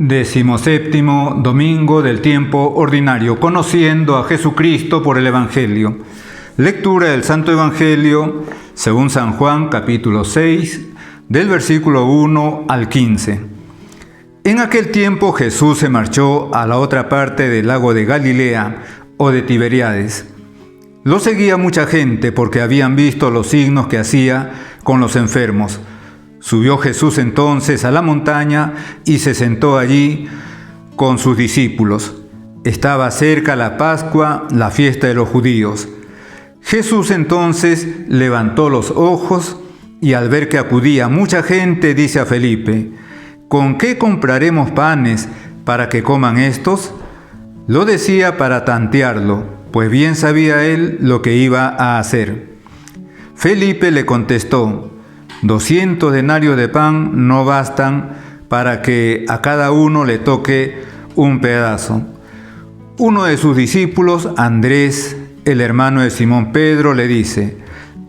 17º domingo del tiempo ordinario, conociendo a Jesucristo por el Evangelio. Lectura del Santo Evangelio según San Juan, capítulo 6, del versículo 1 al 15. En aquel tiempo Jesús se marchó a la otra parte del lago de Galilea o de Tiberíades. Lo seguía mucha gente porque habían visto los signos que hacía con los enfermos. Subió Jesús entonces a la montaña y se sentó allí con sus discípulos. Estaba cerca la Pascua, la fiesta de los judíos. Jesús entonces levantó los ojos y al ver que acudía mucha gente, dice a Felipe: ¿Con qué compraremos panes para que coman estos? Lo decía para tantearlo, pues bien sabía él lo que iba a hacer. Felipe le contestó: 200 denarios de pan no bastan para que a cada uno le toque un pedazo. Uno de sus discípulos, Andrés, el hermano de Simón Pedro, le dice: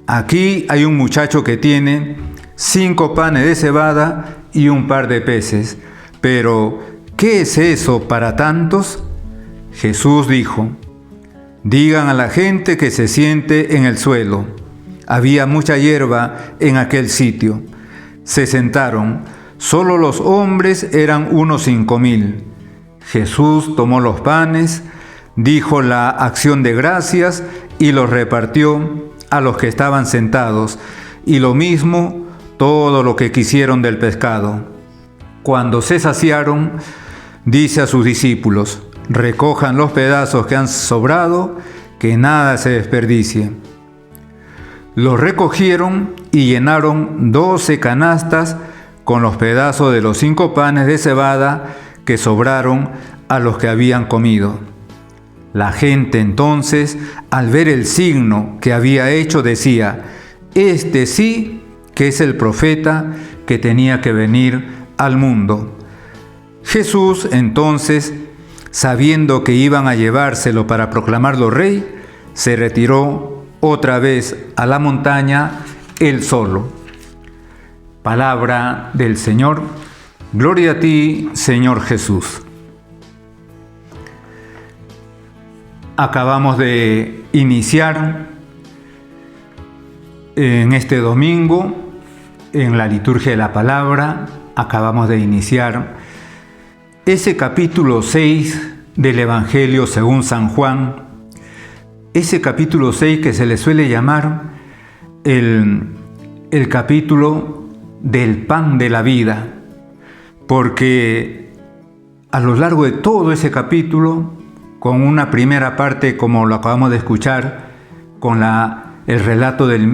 aquí hay un muchacho que tiene 5 panes de cebada y un par de peces, pero ¿qué es eso para tantos? Jesús dijo: digan a la gente que se siente en el suelo. Había mucha hierba en aquel sitio. Se sentaron. Solo los hombres eran unos 5,000. Jesús tomó los panes, dijo la acción de gracias y los repartió a los que estaban sentados, y lo mismo todo lo que quisieron del pescado. Cuando se saciaron, dice a sus discípulos: recojan los pedazos que han sobrado, que nada se desperdicie. Los recogieron y llenaron 12 canastas con los pedazos de los 5 panes de cebada que sobraron a los que habían comido. La gente entonces, al ver el signo que había hecho, decía: este sí que es el profeta que tenía que venir al mundo. Jesús entonces, sabiendo que iban a llevárselo para proclamarlo rey, se retiró otra vez a la montaña él solo. Palabra del Señor. Gloria a ti, Señor Jesús. Acabamos de iniciar en este domingo, en la liturgia de la palabra, acabamos de iniciar ese capítulo 6 del Evangelio según San Juan, ese capítulo 6 que se le suele llamar el capítulo del pan de la vida, porque a lo largo de todo ese capítulo, con una primera parte como lo acabamos de escuchar, con el relato del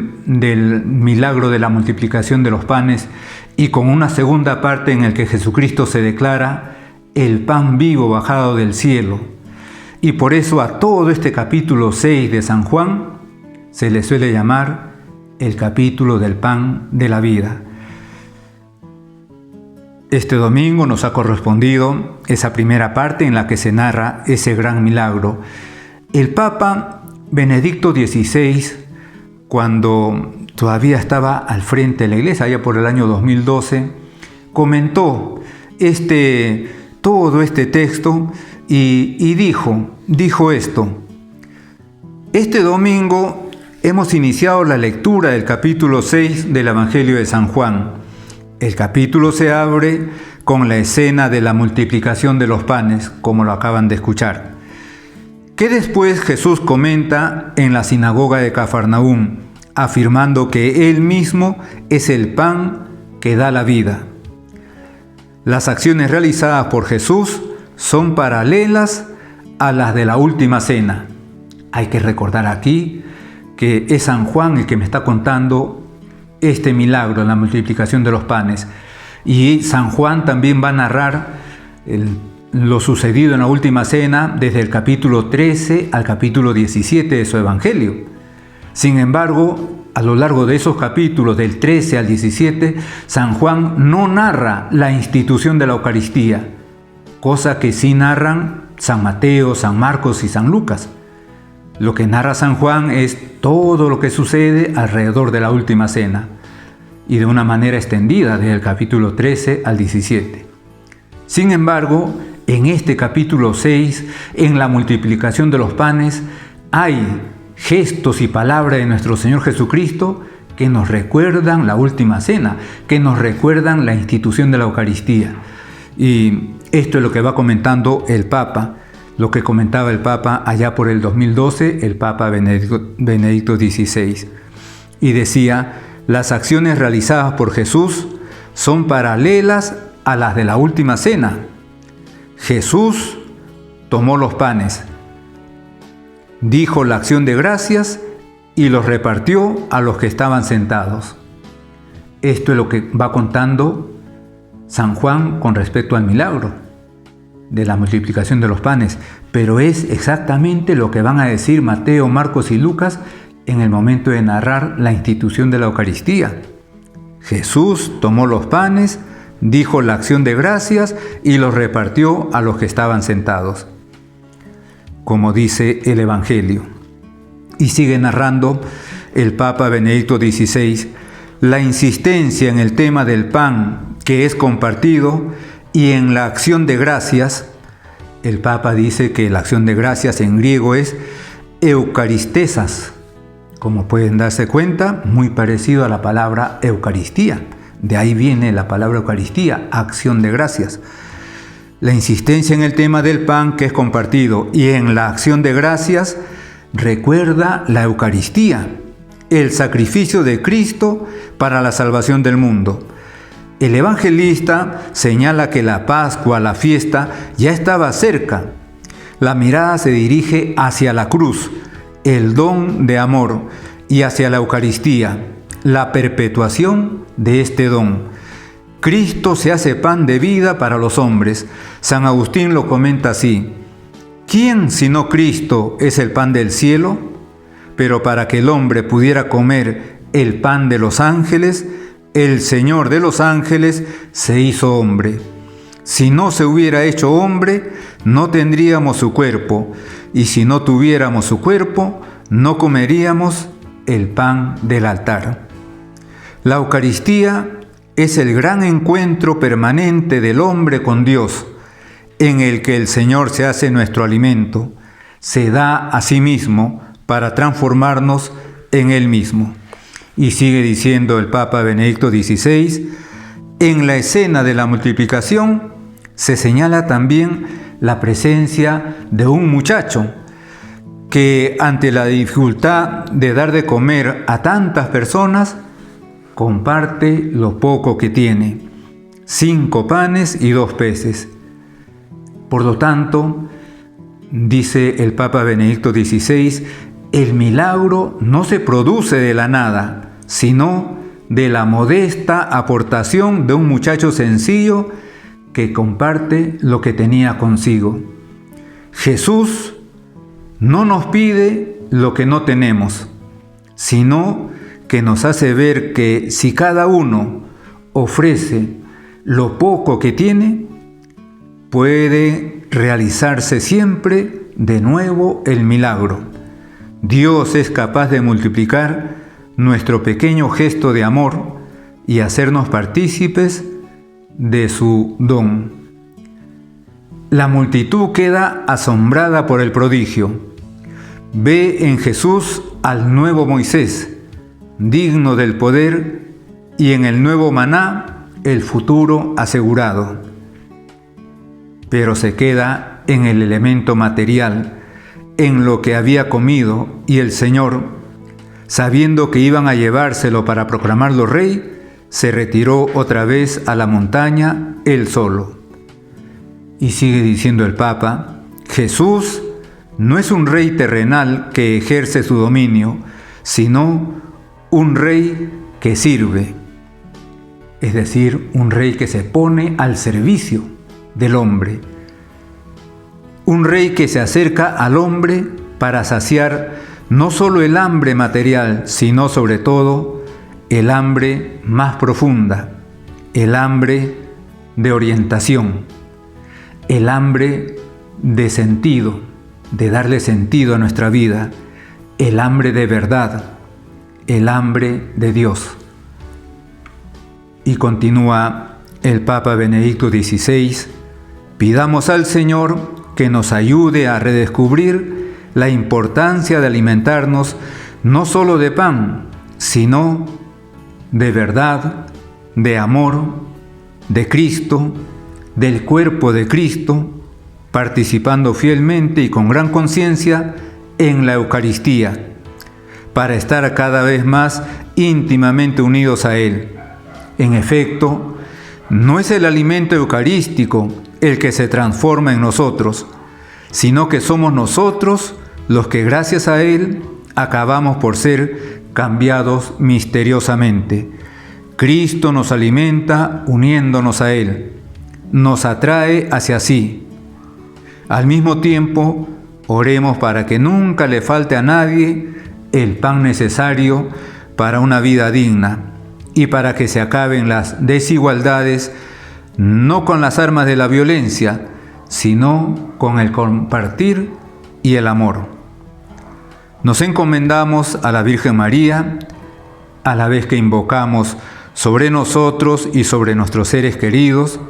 milagro de la multiplicación de los panes, y con una segunda parte en el que Jesucristo se declara el pan vivo bajado del cielo. Y por eso a todo este capítulo 6 de San Juan se le suele llamar el capítulo del pan de la vida. Este domingo nos ha correspondido esa primera parte en la que se narra ese gran milagro. El Papa Benedicto XVI, cuando todavía estaba al frente de la Iglesia, allá por el año 2012, comentó todo este texto y dijo esto: este domingo hemos iniciado la lectura del capítulo 6 del Evangelio de San Juan. El capítulo se abre con la escena de la multiplicación de los panes, como lo acaban de escuchar, que después Jesús comenta en la sinagoga de Cafarnaúm, afirmando que Él mismo es el pan que da la vida. Las acciones realizadas por Jesús son paralelas a las de la última cena. Hay que recordar aquí que es San Juan el que me está contando este milagro, la multiplicación de los panes. Y San Juan también va a narrar lo sucedido en la última cena desde el capítulo 13 al capítulo 17 de su Evangelio. Sin embargo, a lo largo de esos capítulos, del 13 al 17, San Juan no narra la institución de la Eucaristía, cosa que sí narran San Mateo, San Marcos y San Lucas. Lo que narra San Juan es todo lo que sucede alrededor de la última cena, y de una manera extendida desde el capítulo 13 al 17. Sin embargo, en este capítulo 6, en la multiplicación de los panes, hay gestos y palabras de nuestro Señor Jesucristo que nos recuerdan la última cena, que nos recuerdan la institución de la Eucaristía. Y esto es lo que va comentando el Papa, lo que comentaba el Papa allá por el 2012, el Papa Benedicto XVI. Y decía, las acciones realizadas por Jesús son paralelas a las de la última cena. Jesús tomó los panes, dijo la acción de gracias y los repartió a los que estaban sentados. Esto es lo que va contando San Juan con respecto al milagro de la multiplicación de los panes, pero es exactamente lo que van a decir Mateo, Marcos y Lucas en el momento de narrar la institución de la Eucaristía. Jesús tomó los panes, dijo la acción de gracias y los repartió a los que estaban sentados, como dice el Evangelio. Y sigue narrando el Papa Benedicto XVI la insistencia en el tema del pan que es compartido y en la acción de gracias. El Papa dice que la acción de gracias en griego es eucaristesas, como pueden darse cuenta, muy parecido a la palabra Eucaristía. De ahí viene la palabra Eucaristía, acción de gracias. La insistencia en el tema del pan que es compartido y en la acción de gracias recuerda la Eucaristía, el sacrificio de Cristo para la salvación del mundo. El evangelista señala que la Pascua, la fiesta, ya estaba cerca. La mirada se dirige hacia la cruz, el don de amor, y hacia la Eucaristía, la perpetuación de este don. Cristo se hace pan de vida para los hombres. San Agustín lo comenta así: ¿quién sino Cristo es el pan del cielo? Pero para que el hombre pudiera comer el pan de los ángeles, el Señor de los ángeles se hizo hombre. Si no se hubiera hecho hombre, no tendríamos su cuerpo, y si no tuviéramos su cuerpo, no comeríamos el pan del altar. La Eucaristía es el gran encuentro permanente del hombre con Dios, en el que el Señor se hace nuestro alimento, se da a sí mismo para transformarnos en Él mismo. Y sigue diciendo el Papa Benedicto XVI, en la escena de la multiplicación se señala también la presencia de un muchacho que ante la dificultad de dar de comer a tantas personas, comparte lo poco que tiene, 5 panes y 2 peces. Por lo tanto, dice el Papa Benedicto XVI, el milagro no se produce de la nada, sino de la modesta aportación de un muchacho sencillo que comparte lo que tenía consigo. Jesús no nos pide lo que no tenemos, sino que nos hace ver que si cada uno ofrece lo poco que tiene, puede realizarse siempre de nuevo el milagro. Dios es capaz de multiplicar nuestro pequeño gesto de amor y hacernos partícipes de su don. La multitud queda asombrada por el prodigio. Ve en Jesús al nuevo Moisés, digno del poder, y en el nuevo maná el futuro asegurado. Pero se queda en el elemento material, en lo que había comido, y el Señor, sabiendo que iban a llevárselo para proclamarlo rey, se retiró otra vez a la montaña él solo. Y sigue diciendo el Papa, Jesús no es un rey terrenal que ejerce su dominio, sino un rey que sirve, es decir, un rey que se pone al servicio del hombre, un rey que se acerca al hombre para saciar no solo el hambre material, sino sobre todo el hambre más profunda, el hambre de orientación, el hambre de sentido, de darle sentido a nuestra vida, el hambre de verdad, el hambre de Dios. Y continúa el Papa Benedicto XVI Pidamos al Señor que nos ayude a redescubrir la importancia de alimentarnos no solo de pan, sino de verdad, de amor, de Cristo, del cuerpo de Cristo, participando fielmente y con gran conciencia en la Eucaristía, para estar cada vez más íntimamente unidos a Él. En efecto, no es el alimento eucarístico el que se transforma en nosotros, sino que somos nosotros los que gracias a Él acabamos por ser cambiados misteriosamente. Cristo nos alimenta uniéndonos a Él, nos atrae hacia sí. Al mismo tiempo, oremos para que nunca le falte a nadie el pan necesario para una vida digna y para que se acaben las desigualdades, no con las armas de la violencia, sino con el compartir y el amor. Nos encomendamos a la Virgen María, a la vez que invocamos sobre nosotros y sobre nuestros seres queridos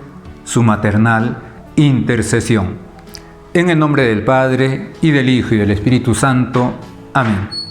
su maternal intercesión. En el nombre del Padre, y del Hijo, y del Espíritu Santo. Amén.